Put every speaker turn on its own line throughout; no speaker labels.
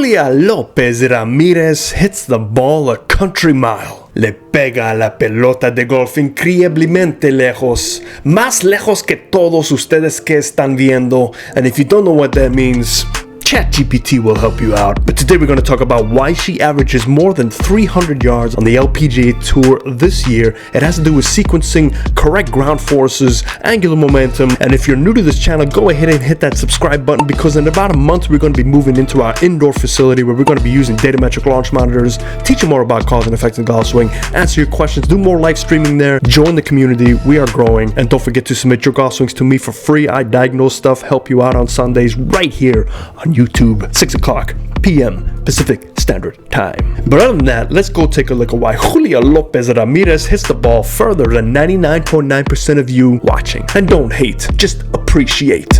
Julia Lopez Ramirez hits the ball a country mile. Le pega a la pelota de golf increíblemente lejos. Más lejos que todos ustedes que están viendo. And if you don't know what that means, ChatGPT will help you out. But today we're going to talk about why she averages more than 300 yards on the LPGA Tour this year. It has to do with sequencing, correct ground forces, angular momentum. And if you're new to this channel, go ahead and hit that subscribe button, because in about a month we're going to be moving into our indoor facility where we're going to be using datametric launch monitors, teach you more about cause and effect in golf swing, answer your questions, do more live streaming there, join the community. We are growing. And don't forget to submit your golf swings to me for free. I diagnose stuff, help you out on Sundays right here on YouTube, 6 o'clock p.m. Pacific Standard Time. But other than that, let's go take a look at why Julia Lopez Ramirez hits the ball further than 99.9% of you watching. And don't hate, just appreciate.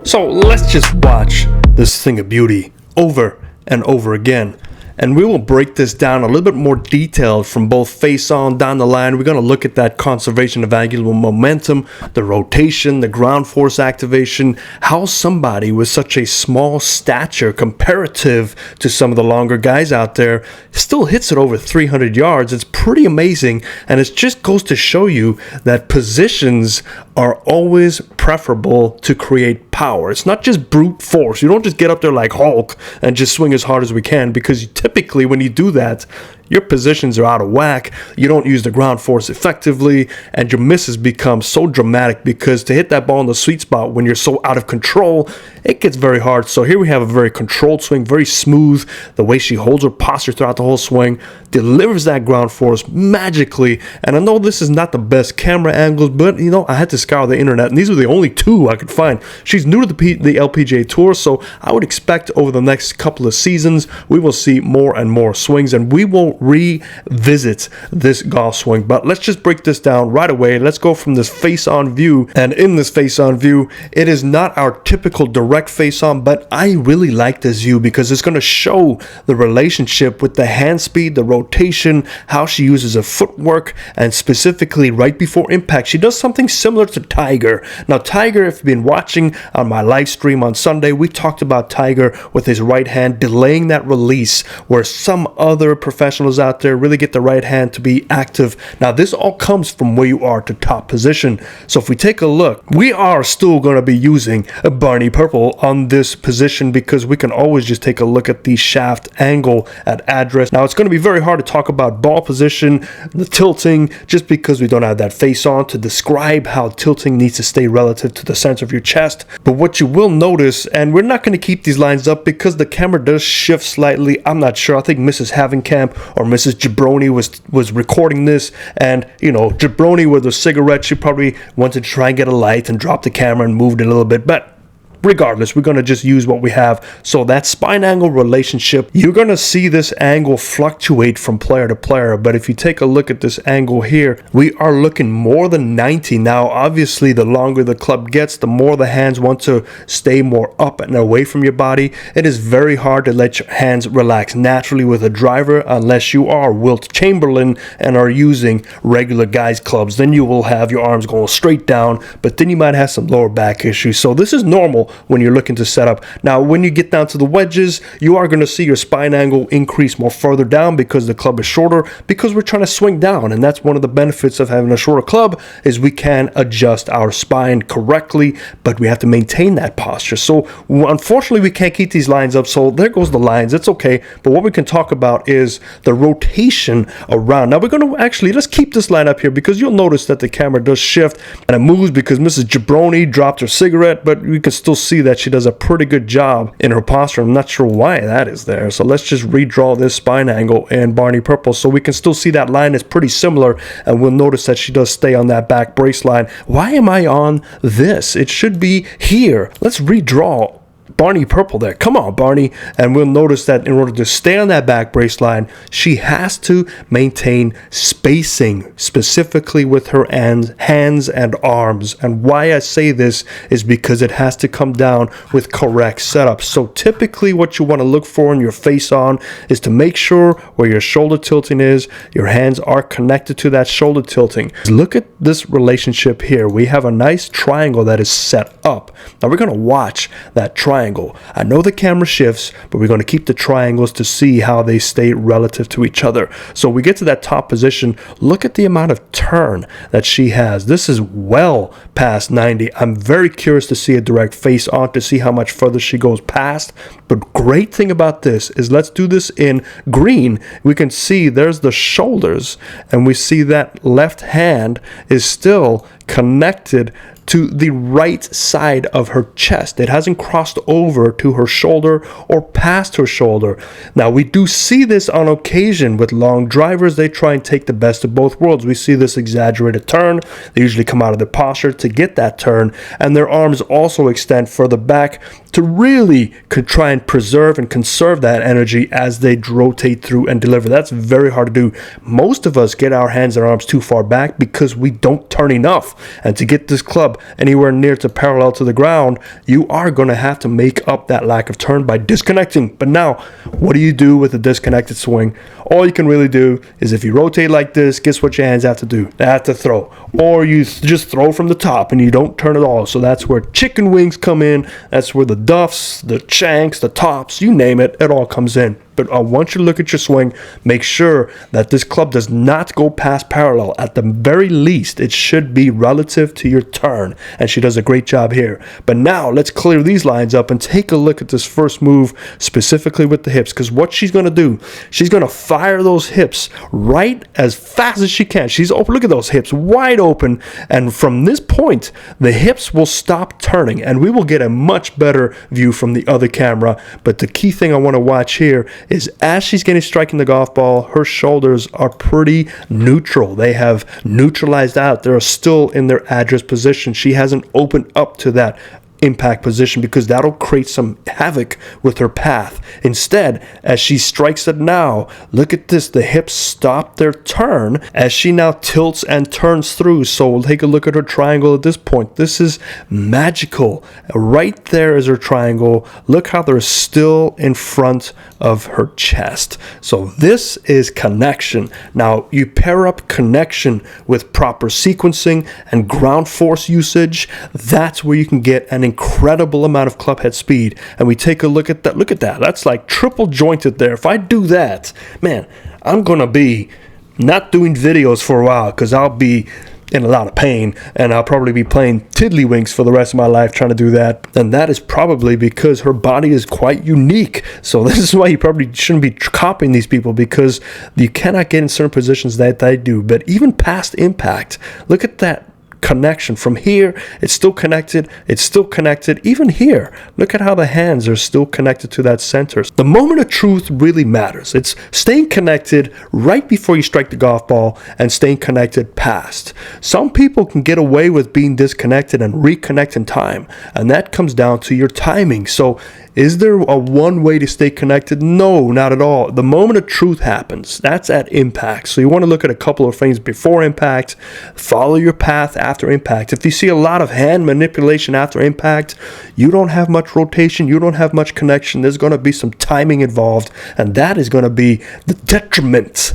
So let's just watch this thing of beauty over and over again. And we will break this down a little bit more detailed from both face on down the line. We're going to look at that conservation of angular momentum, the rotation, the ground force activation, how somebody with such a small stature comparative to some of the longer guys out there still hits it over 300 yards. It's pretty amazing. And it just goes to show you that positions are always preferable to create power. It's not just brute force. You don't just get up there like Hulk and just swing as hard as we can, because typically when you do that, your positions are out of whack, you don't use the ground force effectively, and your misses become so dramatic, because to hit that ball in the sweet spot when you're so out of control, it gets very hard. So here we have a very controlled swing, very smooth. The way she holds her posture throughout the whole swing, delivers that ground force magically. And I know this is not the best camera angles, but you know, I had to scour the internet, and these were the only two I could find. She's new to the LPGA Tour, so I would expect over the next couple of seasons, we will see more and more swings, and we will revisit this golf swing. But let's just break this down right away. Let's go from this face-on view. And in this face-on view, it is not our typical direct face-on, but I really like this view because it's going to show the relationship with the hand speed, the rotation, how she uses her footwork, and specifically right before impact, she does something similar to Tiger. Now, Tiger, if you've been watching on my live stream on Sunday, we talked about Tiger with his right hand delaying that release, where some other professionals out there really get the right hand to be active. Now, this all comes from where you are to top position. So if we take a look, we are still going to be using a Barney Purple on this position, because we can always just take a look at the shaft angle at address. Now, it's going to be very hard to talk about ball position, the tilting, just because we don't have that face on to describe how tilting needs to stay relative to the center of your chest. But what you will notice, and we're not going to keep these lines up because the camera does shift slightly. I'm not sure. I think Mrs. Havenkamp or Mrs. Jabroni was recording this, and you know, Jabroni with a cigarette, she probably wanted to try and get a light and drop the camera and moved it a little bit, but regardless, we're going to just use what we have. So that spine angle relationship, you're going to see this angle fluctuate from player to player. But if you take a look at this angle here, we are looking more than 90. Now, obviously, the longer the club gets, the more the hands want to stay more up and away from your body. It is very hard to let your hands relax naturally with a driver unless you are Wilt Chamberlain and are using regular guys clubs. Then you will have your arms going straight down, but then you might have some lower back issues. So this is normal when you're looking to set up. Now, when you get down to the wedges, you are going to see your spine angle increase more further down because the club is shorter, because we're trying to swing down. And that's one of the benefits of having a shorter club, is we can adjust our spine correctly, but we have to maintain that posture. So unfortunately, we can't keep these lines up. So there goes the lines. It's okay. But what we can talk about is the rotation around. Now, we're going to actually, let's keep this line up here, because you'll notice that the camera does shift and it moves because Mrs. Jabroni dropped her cigarette, but we can still see that she does a pretty good job in her posture. I'm not sure why that is there. So let's just redraw this spine angle in Barney Purple so we can still see that line is pretty similar, and we'll notice that she does stay on that back brace line. Why am I on this? It should be here. Let's redraw Barney Purple there. Come on, Barney. And we'll notice that in order to stay on that back brace line, she has to maintain spacing, specifically with her hands and arms. And why I say this is because it has to come down with correct setup. So typically what you want to look for in your face on is to make sure where your shoulder tilting is, your hands are connected to that shoulder tilting. Look at this relationship here. We have a nice triangle that is set up. Now we're going to watch that triangle. I know the camera shifts, but we're going to keep the triangles to see how they stay relative to each other. So we get to that top position. Look at the amount of turn that she has. This is well past 90. I'm very curious to see a direct face on to see how much further she goes past. But great thing about this is, let's do this in green. We can see there's the shoulders, and we see that left hand is still connected to the right side of her chest. It hasn't crossed over to her shoulder or past her shoulder. Now, we do see this on occasion with long drivers. They try and take the best of both worlds. We see this exaggerated turn. They usually come out of their posture to get that turn, and their arms also extend further back to really try and preserve and conserve that energy as they rotate through and deliver. That's very hard to do. Most of us get our hands and arms too far back because we don't turn enough. And to get this club anywhere near to parallel to the ground, you are going to have to make up that lack of turn by disconnecting. But now, what do you do with a disconnected swing? All you can really do is, if you rotate like this, guess what your hands have to do? They have to throw. Or you just throw from the top and you don't turn at all. So that's where chicken wings come in. That's where the duffs, the shanks, the tops, you name it, it all comes in. But I want you to look at your swing. Make sure that this club does not go past parallel. At the very least, it should be relative to your turn. And she does a great job here. But now let's clear these lines up and take a look at this first move, specifically with the hips. Because what she's going to do, she's going to fire those hips right as fast as she can. She's open. Look at those hips, wide open. And from this point, the hips will stop turning. And we will get a much better view from the other camera. But the key thing I want to watch here is, as she's getting striking the golf ball, her shoulders are pretty neutral. They have neutralized out. They're still in their address position. She hasn't opened up to that impact position because that'll create some havoc with her path. Instead, as she strikes it now, look at this. The hips stop their turn as she now tilts and turns through. So we'll take a look at her triangle at this point. This is magical. Right there is her triangle. Look how they're still in front of her chest. So this is connection. Now, you pair up connection with proper sequencing and ground force usage. That's where you can get an incredible amount of club head speed. And we take a look at that. Look at that. That's like triple jointed there. If I do that, man, I'm going to be not doing videos for a while because I'll be in a lot of pain, and I'll probably be playing tiddlywinks for the rest of my life trying to do that. And that is probably because her body is quite unique. So this is why you probably shouldn't be copying these people, because you cannot get in certain positions that they do. But even past impact, look at that connection. From here, it's still connected. It's still connected. Even here, look at how the hands are still connected to that center. The moment of truth really matters. It's staying connected right before you strike the golf ball and staying connected past. Some people can get away with being disconnected and reconnect in time, and that comes down to your timing. So is there a one way to stay connected? No, not at all. The moment of truth happens. That's at impact. So you want to look at a couple of things before impact, follow your path after impact. If you see a lot of hand manipulation after impact, you don't have much rotation, you don't have much connection. There's going to be some timing involved, and that is going to be the detriment.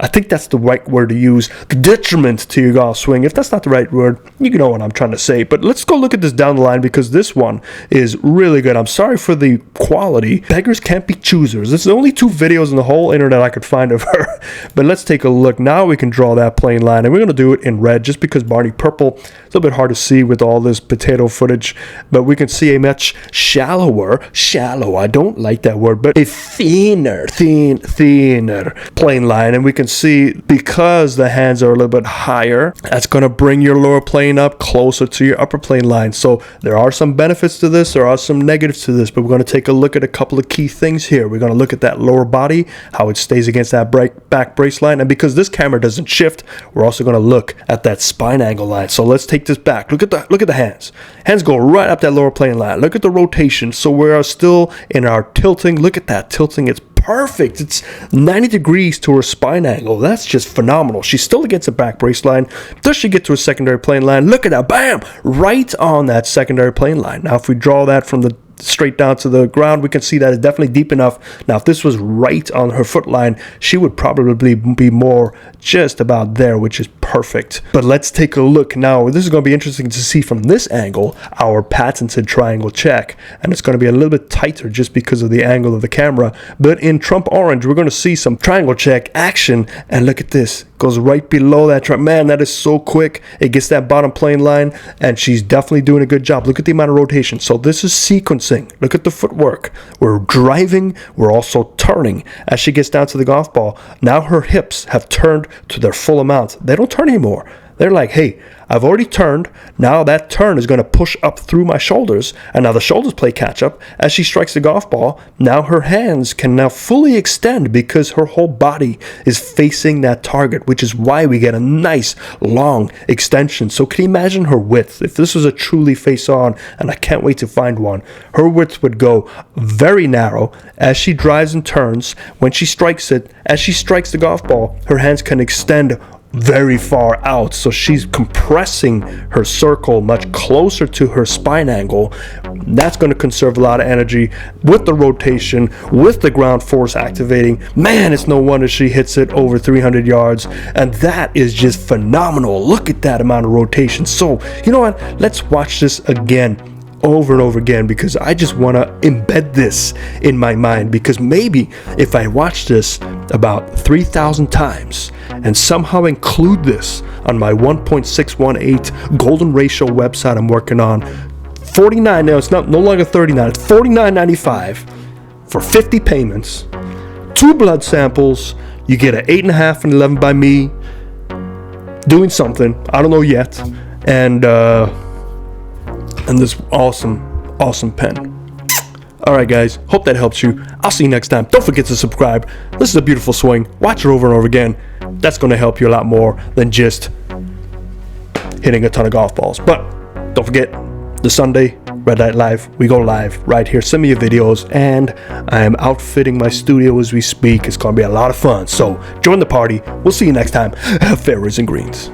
I think that's the right word to use. The detriment to your golf swing. If that's not the right word, you know what I'm trying to say. But let's go look at this down the line, because this one is really good. I'm sorry for the quality. Beggars can't be choosers. This is only 2 videos in the whole internet I could find of her. But let's take a look. Now we can draw that plane line, and we're going to do it in red just because Barney Purple, it's a little bit hard to see with all this potato footage, but we can see a much shallow, I don't like that word, but a thinner plane line, and we can see, because the hands are a little bit higher, that's going to bring your lower plane up closer to your upper plane line. So there are some benefits to this, there are some negatives to this, but we're going to take a look at a couple of key things here. We're going to look at that lower body, how it stays against that back brace line, and because this camera doesn't shift, we're also going to look at that spine angle line. So let's take this back. Look at the hands. Hands go right up that lower plane line. Look at the rotation. So we are still in our tilting. Look at that tilting. It's perfect. It's 90 degrees to her spine angle. That's just phenomenal. She's still against the back brace line. Does she get to a secondary plane line? Look at that. Bam! Right on that secondary plane line. Now, if we draw that from the straight down to the ground, we can see that it's definitely deep enough. Now, if this was right on her foot line, she would probably be more just about there, which is perfect. But let's take a look now. This is going to be interesting to see from this angle, our patented triangle check, and it's going to be a little bit tighter just because of the angle of the camera. But in Trump Orange, we're going to see some triangle check action, and look at this. Goes right below that. Man, that is so quick. It gets that bottom plane line, and she's definitely doing a good job. Look at the amount of rotation. So this is sequencing. Look at the footwork. We're driving. We're also turning as she gets down to the golf ball. Now her hips have turned to their full amount. They don't turn anymore. They're like, hey, I've already turned. Now that turn is going to push up through my shoulders. And now the shoulders play catch up. As she strikes the golf ball, now her hands can now fully extend because her whole body is facing that target, which is why we get a nice long extension. So can you imagine her width? If this was a truly face-on, and I can't wait to find one, her width would go very narrow as she drives and turns. When she strikes it, as she strikes the golf ball, her hands can extend very far out, so she's compressing her circle much closer to her spine angle. That's going to conserve a lot of energy with the rotation, with the ground force activating. Man, it's no wonder she hits it over 300 yards, and that is just phenomenal. Look at that amount of rotation. So you know what, let's watch this again over and over again, because I just want to embed this in my mind, because maybe if I watch this about 3,000 times and somehow include this on my 1.618 golden ratio website I'm working on, 49 now, it's no longer 39, it's $49.95 for 50 payments, 2 blood samples, you get an 8.5 and 11 by me doing something, I don't know yet, and this awesome pen. Alright guys, hope that helps you. I'll see you next time. Don't forget to subscribe. This is a beautiful swing. Watch it over and over again. That's going to help you a lot more than just hitting a ton of golf balls. But don't forget, this Sunday, Red Light Live, we go live right here. Send me your videos, and I am outfitting my studio as we speak. It's going to be a lot of fun. So join the party. We'll see you next time. Have fairways and greens.